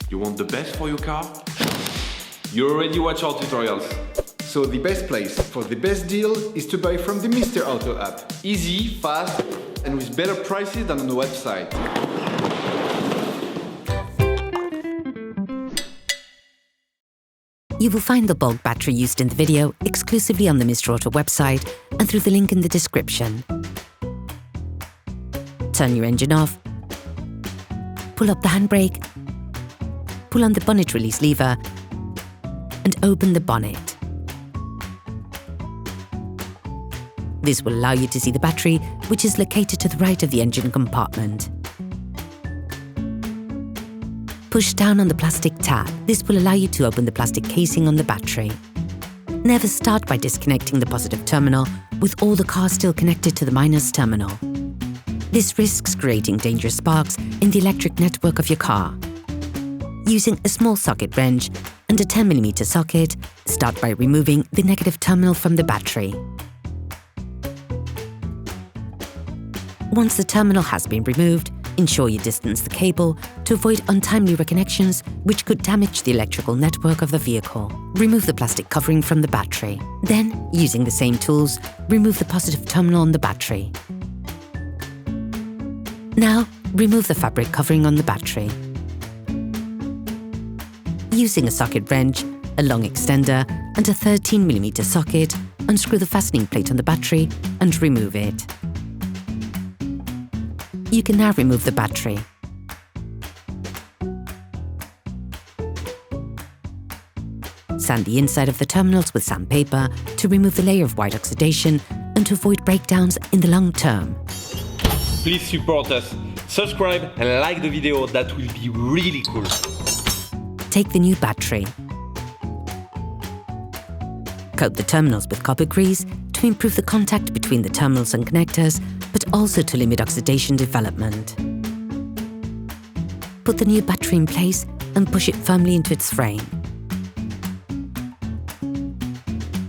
You want the best for your car? You already watch our tutorials. So the best place for the best deal is to buy from the Mr. Auto app. Easy, fast, and with better prices than on the website. You will find the bulk battery used in the video exclusively on the Mr. Auto website and through the link in the description. Turn your engine off, pull up the handbrake, pull on the bonnet release lever and open the bonnet. This will allow you to see the battery, which is located to the right of the engine compartment. Push down on the plastic tab. This will allow you to open the plastic casing on the battery. Never start by disconnecting the positive terminal with all the cars still connected to the minus terminal. This risks creating dangerous sparks in the electric network of your car. Using a small socket wrench and a 10mm socket, start by removing the negative terminal from the battery. Once the terminal has been removed, ensure you distance the cable to avoid untimely reconnections which could damage the electrical network of the vehicle. Remove the plastic covering from the battery. Then, using the same tools, remove the positive terminal on the battery. Now, remove the fabric covering on the battery. Using a socket wrench, a long extender and a 13mm socket, unscrew the fastening plate on the battery and remove it. You can now remove the battery. Sand the inside of the terminals with sandpaper to remove the layer of white oxidation and to avoid breakdowns in the long term. Please support us. Subscribe and like the video, that will be really cool. Take the new battery. Coat the terminals with copper grease to improve the contact between the terminals and connectors, but also to limit oxidation development. Put the new battery in place and push it firmly into its frame.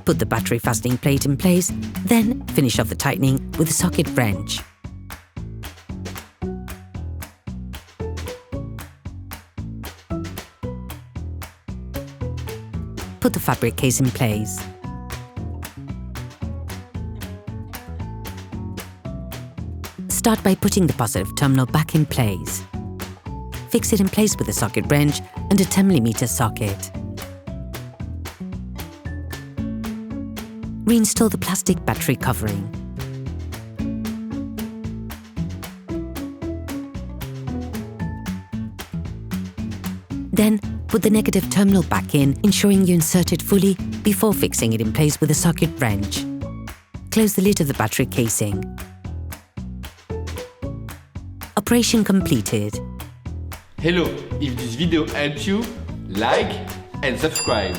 Put the battery fastening plate in place, then finish off the tightening with a socket wrench. Put the fabric case in place. Start by putting the positive terminal back in place. Fix it in place with a socket wrench and a 10mm socket. Reinstall the plastic battery covering. Then, put the negative terminal back in, ensuring you insert it fully before fixing it in place with a socket wrench. Close the lid of the battery casing. Operation completed. Hello, if this video helped you, like and subscribe.